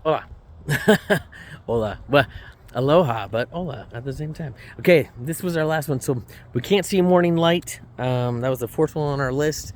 Hola. Hola. Well, aloha, but hola at the same time. Okay, this was our last one, so we can't see morning light. That was the fourth one on our list.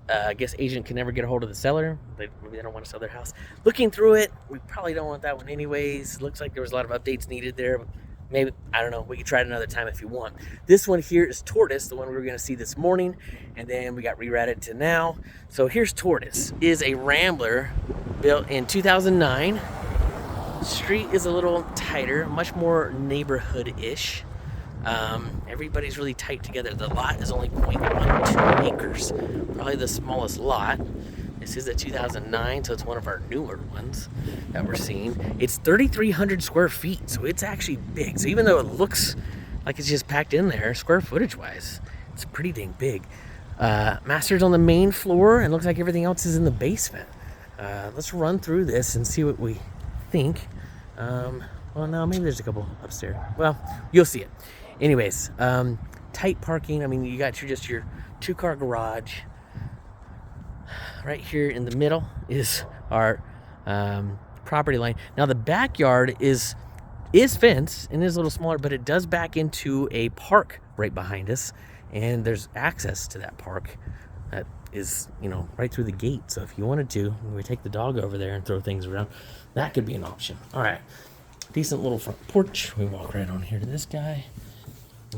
I guess agent can never get a hold of the seller. Maybe they don't want to sell their house. Looking through it, we probably don't want that one anyways. Looks like there was a lot of updates needed there. Maybe, I don't know, we could try it another time if you want. This one here is Tortoise, the one we were going to see this morning, and then we got rerouted to now. So here's Tortoise. It is a Rambler built in 2009. Street is a little tighter, much more neighborhood-ish. Everybody's really tight together. The lot is only 0.12 acres, probably the smallest lot. This is a 2009, so it's one of our newer ones that we're seeing. It's 3,300 square feet, so it's actually big. So even though it looks like it's just packed in there, square footage-wise, it's pretty dang big. Master's on the main floor, and looks like everything else is in the basement. Let's run through this and see what we think. Well, no, maybe there's a couple upstairs. Well, you'll see it. Anyways, tight parking. I mean, you got just your 2-car garage. Right here in the middle is our property line. Now the backyard is fenced and is a little smaller, but it does back into a park right behind us, and there's access to that park that is, right through the gate. So if you wanted to, we take the dog over there and throw things around. That could be an option. All right, decent little front porch. We walk right on here to this guy,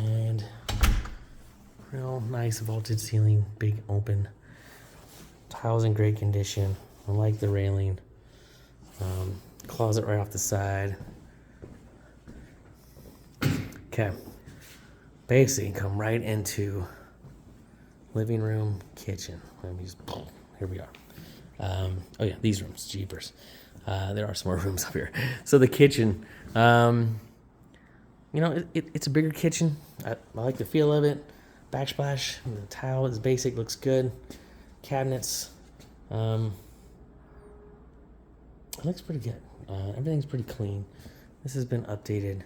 and real nice vaulted ceiling, big open. Tiles in great condition. I like the railing. Closet right off the side. Okay. Basically, come right into living room, kitchen. Let me just, here we are. Oh yeah, these rooms, jeepers. There are some more rooms up here. So the kitchen, it's a bigger kitchen. I like the feel of it. Backsplash, the tile is basic, looks good. Cabinets, it looks pretty good. Everything's pretty clean. This has been updated.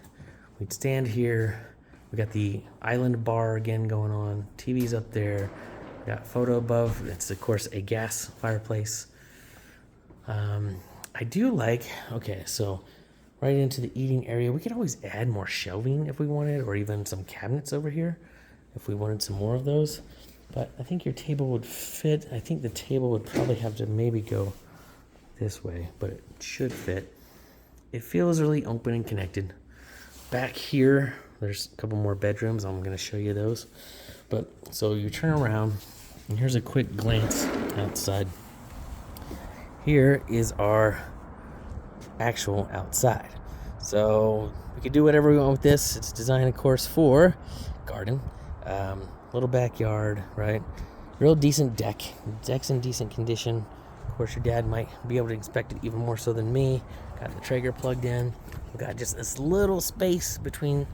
We'd stand here. We got the island bar again going on. TV's up there. We got photo above. It's of course a gas fireplace. I do like, okay, so right into the eating area. We could always add more shelving if we wanted, or even some cabinets over here if we wanted some more of those. But I think your table would fit. I think the table would probably have to maybe go this way, but it should fit. It feels really open and connected. Back here, there's a couple more bedrooms. I'm going to show you those. But so you turn around, and here's a quick glance outside. Here is our actual outside. So we could do whatever we want with this. It's designed, of course, for garden. Little backyard, right? Real decent deck. Deck's in decent condition. Of course, your dad might be able to inspect it even more so than me. Got the Traeger plugged in. We've got just this little space between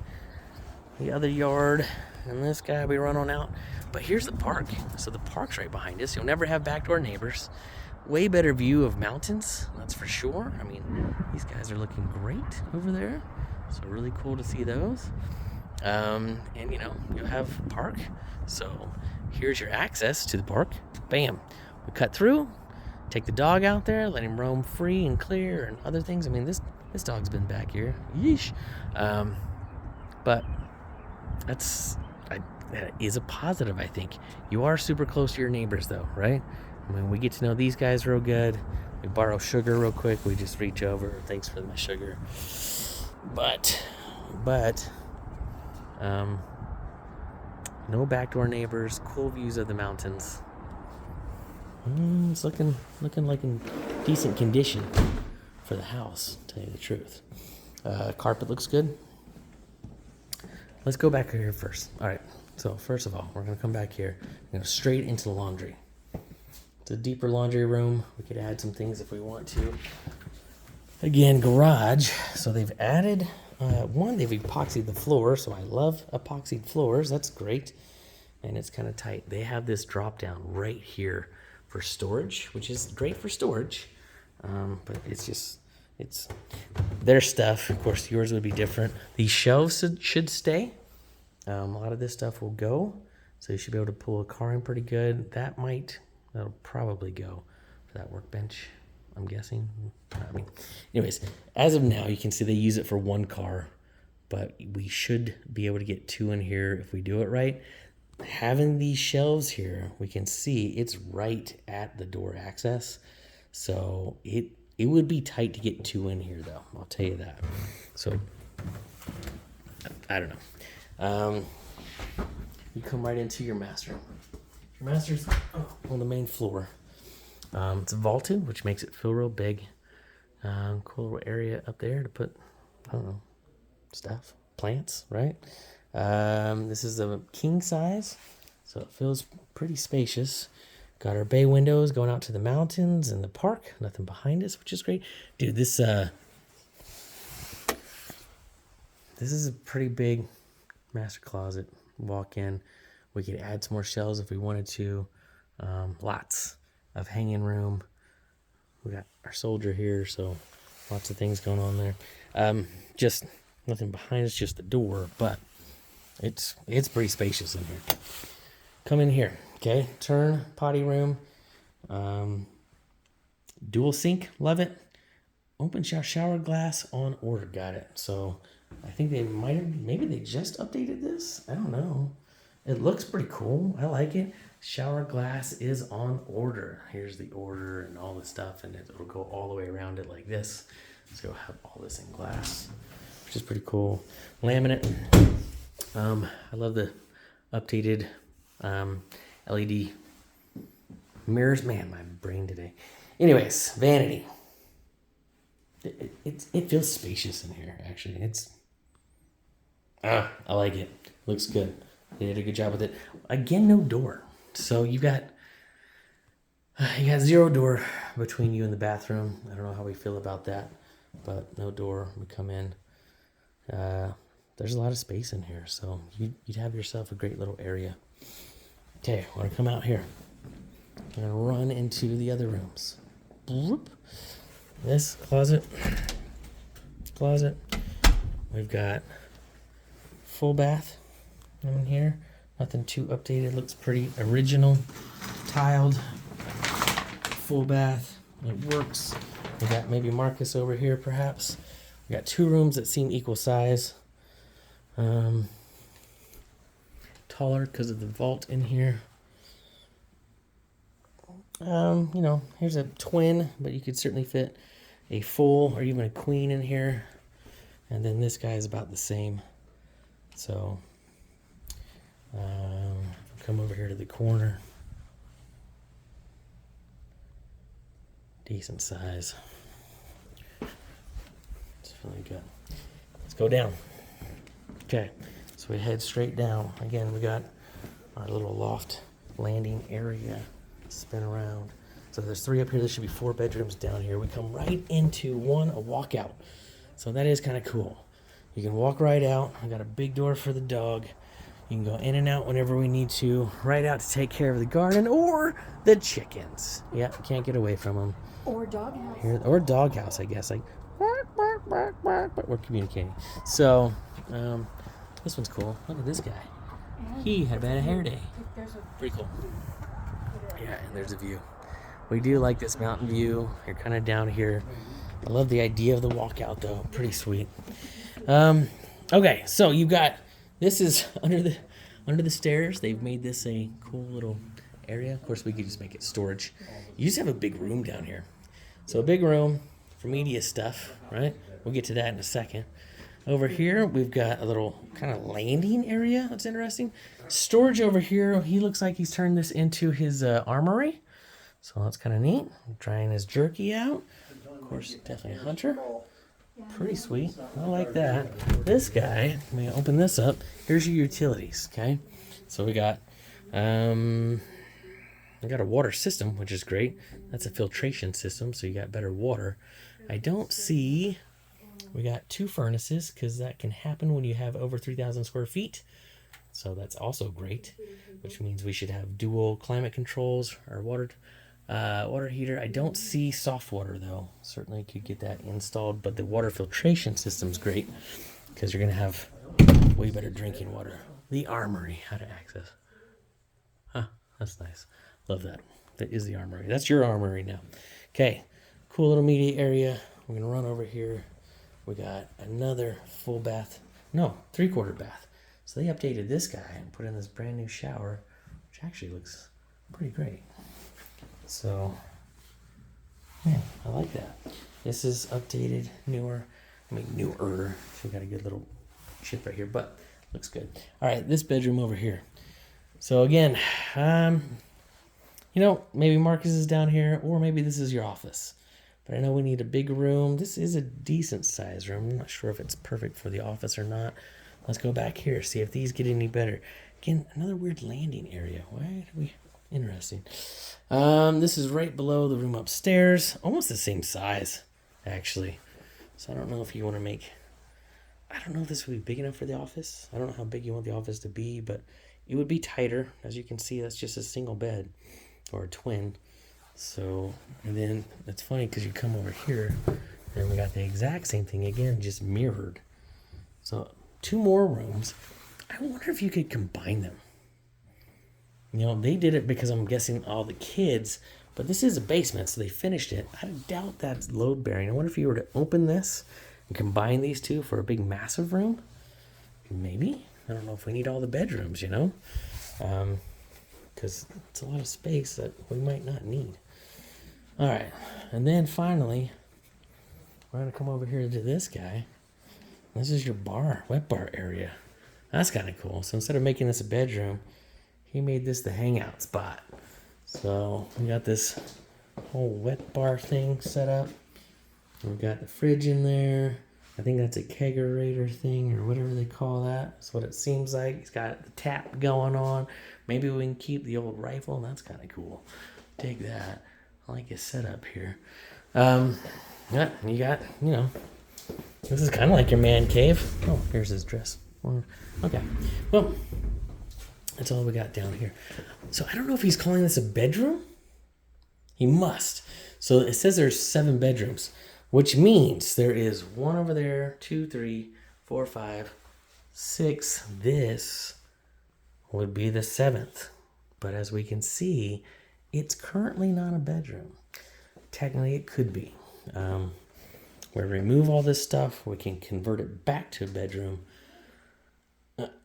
the other yard and this guy we run on out. But here's the park. So the park's right behind us. You'll never have backdoor neighbors. Way better view of mountains, that's for sure. I mean, these guys are looking great over there. So really cool to see those. And you'll have park. So here's your access to the park. Bam. We cut through, take the dog out there, let him roam free and clear and other things. I mean, this dog's been back here. Yeesh. But that is a positive, I think. You are super close to your neighbors though, right? I mean, we get to know these guys real good. We borrow sugar real quick. We just reach over. Thanks for my sugar. But no backdoor neighbors, cool views of the mountains. It's looking like in decent condition for the house, to tell you the truth. Carpet looks good. Let's go back here first. All right, so first of all, we're gonna come back here. We're gonna straight into the laundry. It's a deeper laundry room. We could add some things if we want to. Again, garage. So they've added, they've epoxied the floor. So I love epoxied floors. That's great. And it's kind of tight. They have this drop down right here for storage, which is great for storage. But it's their stuff. Of course, yours would be different. These shelves should stay. A lot of this stuff will go. So you should be able to pull a car in pretty good. That'll probably go for that workbench I'm guessing. I mean, anyways, as of now, you can see they use it for one car, but we should be able to get 2 in here if we do it right. Having these shelves here, we can see it's right at the door access. So it would be tight to get 2 in here, though. I'll tell you that. So I don't know. You come right into your master. Your master's on the main floor. It's vaulted, which makes it feel real big. Cool little area up there to put, I don't know, stuff, plants, right? This is a king size, so it feels pretty spacious. Got our bay windows going out to the mountains and the park. Nothing behind us, which is great. Dude, this is a pretty big master closet. Walk in. We could add some more shelves if we wanted to. Lots of hanging room. We got our soldier here, so lots of things going on there. Just nothing behind us, just the door, but it's pretty spacious in here. Come in here, okay? Turn, potty room. Dual sink, love it. Open shower glass on order, got it. So I think they might have, maybe they just updated this. I don't know. It looks pretty cool. I like it. Shower glass is on order. Here's the order and all the stuff, and it'll go all the way around it like this. So you'll have all this in glass, which is pretty cool. Laminate. I love the updated LED mirrors. Man, my brain today. Anyways, vanity. It feels spacious in here, actually. I like it. Looks good. They did a good job with it. Again, no door. So you got 0 door between you and the bathroom. I don't know how we feel about that, but no door. We come in. There's a lot of space in here, so you'd have yourself a great little area. Okay, I want to come out here. I'm going to run into the other rooms. Whoop. This closet. We've got full bath in here. Nothing too updated. Looks pretty original. Tiled. Full bath. It works. We got maybe Marcus over here, perhaps. We got 2 rooms that seem equal size. Taller because of the vault in here. Here's a twin, but you could certainly fit a full or even a queen in here. And then this guy is about the same. So, come over here to the corner. Decent size. It's really good. Let's go down. Okay, so we head straight down. Again, we got our little loft landing area. Spin around. So there's 3 up here. There should be 4 bedrooms down here. We come right into a walkout. So that is kind of cool. You can walk right out. I got a big door for the dog. You can go in and out whenever we need to. Right out to take care of the garden or the chickens. Yeah, can't get away from them. Or doghouse. Or doghouse, I guess. Like, bark, bark, bark, bark, but we're communicating. So, this one's cool. Look at this guy. He had a hair day. Pretty cool. Yeah, and there's a view. We do like this mountain view. You're kind of down here. I love the idea of the walkout, though. Pretty sweet. Okay, so you got, this is under the stairs. They've made this a cool little area. Of course, we could just make it storage. You just have a big room down here. So a big room for media stuff, right? We'll get to that in a second. Over here, we've got a little kind of landing area. That's interesting. Storage over here. He looks like he's turned this into his armory. So that's kind of neat. Drying his jerky out. Of course, definitely a hunter. Pretty sweet. I like that. This guy, let me open this up. Here's your utilities, okay? So we got a water system, which is great. That's a filtration system, so you got better water. I don't see... We got 2 furnaces because that can happen when you have over 3,000 square feet. So that's also great, which means we should have dual climate controls or water heater. I don't see soft water though. Certainly could get that installed, but the water filtration system's great because you're going to have way better drinking water. The armory, how to access. Huh, that's nice. Love that. That is the armory. That's your armory now. Okay. Cool little media area. We're gonna run over here. We got another full bath. No, 3/4 bath. So they updated this guy and put in this brand new shower, which actually looks pretty great. So, yeah, I like that. This is updated, newer. I mean, newer. So we got a good little chip right here, but looks good. All right, this bedroom over here. So again, you know, maybe Marcus is down here, or maybe this is your office. But I know we need a big room. This is a decent size room. I'm not sure if it's perfect for the office or not. Let's go back here, see if these get any better. Again, another weird landing area. Why do we... Interesting. This is right below the room upstairs. Almost the same size, actually. So I don't know if you want to make... I don't know if this would be big enough for the office. I don't know how big you want the office to be, but it would be tighter. As you can see, that's just a single bed or a twin. So, and then it's funny because you come over here and we got the exact same thing again, just mirrored. So 2 more rooms. I wonder if you could combine them. You know, they did it because I'm guessing all the kids, but this is a basement, so they finished it. I doubt that's load bearing. I wonder if you were to open this and combine these two for a big massive room. Maybe. I don't know if we need all the bedrooms, you know, because it's a lot of space that we might not need. All right, and then finally, we're gonna come over here to this guy. This is your bar, wet bar area. That's kind of cool. So instead of making this a bedroom, he made this the hangout spot. So we got this whole wet bar thing set up. We've got the fridge in there. I think that's a kegerator thing or whatever they call that. That's what it seems like. He's got the tap going on. Maybe we can keep the old rifle. That's kind of cool. Take that. I like his setup here. Yeah, you got, you know, this is kind of like your man cave. Oh, here's his dress. Okay. Well, that's all we got down here. So I don't know if he's calling this a bedroom. He must. So it says there's 7 bedrooms, which means there is 1 over there, 2, 3, 4, 5, 6. This would be the 7th. But as we can see, it's currently not a bedroom. Technically, it could be. We remove all this stuff. We can convert it back to a bedroom.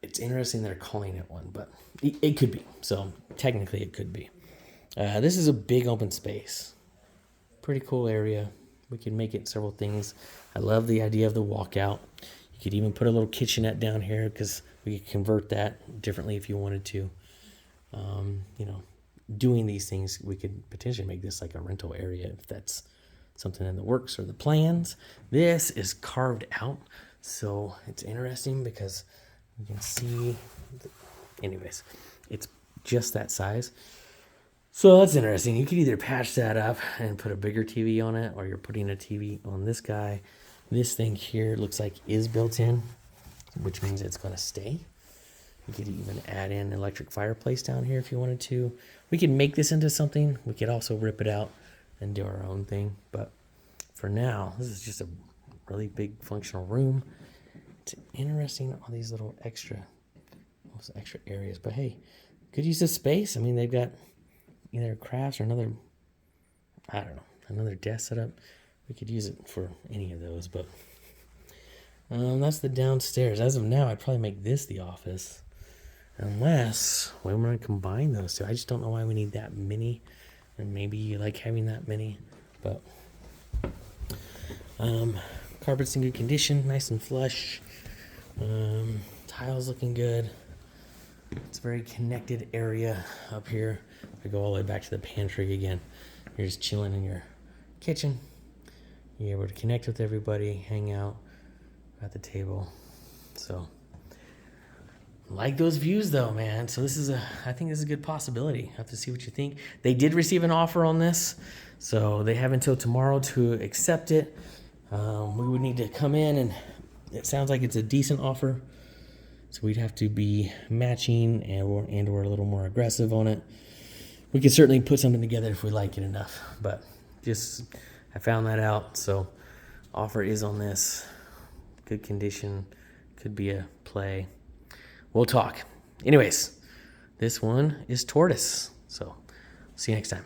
It's interesting they're calling it one, but it could be. So technically, it could be. This is a big open space. Pretty cool area. We can make it several things. I love the idea of the walkout. You could even put a little kitchenette down here because we could convert that differently if you wanted to. You know, doing these things, we could potentially make this like a rental area if that's something in the works or the plans. This is carved out, so it's interesting because you can see, anyways, it's just that size. So that's interesting. You could either patch that up and put a bigger TV on it, or you're putting a TV on this guy. This thing here looks like is built in, which means it's going to stay. You could even add in an electric fireplace down here if you wanted to. We could make this into something. We could also rip it out and do our own thing. But for now, this is just a really big functional room. It's interesting, all these little extra areas. But hey, good use of space. I mean, they've got either crafts or another, I don't know, another desk setup. We could use it for any of those. But that's the downstairs. As of now, I'd probably make this the office. Unless we're going to combine those two. I just don't know why we need that many. And maybe you like having that many. But carpet's in good condition, nice and flush. Tiles looking good. It's a very connected area up here. I go all the way back to the pantry again. You're just chilling in your kitchen. You're able to connect with everybody, hang out at the table. So like those views though, man. So I think this is a good possibility. I have to see what you think. They did receive an offer on this, so they have until tomorrow to accept it. We would need to come in, and it sounds like it's a decent offer. So we'd have to be matching and or a little more aggressive on it. We could certainly put something together if we like it enough, but I found that out. So offer is on this. Good condition. Could be a play. We'll talk. Anyways, this one is Tortoise. So see you next time.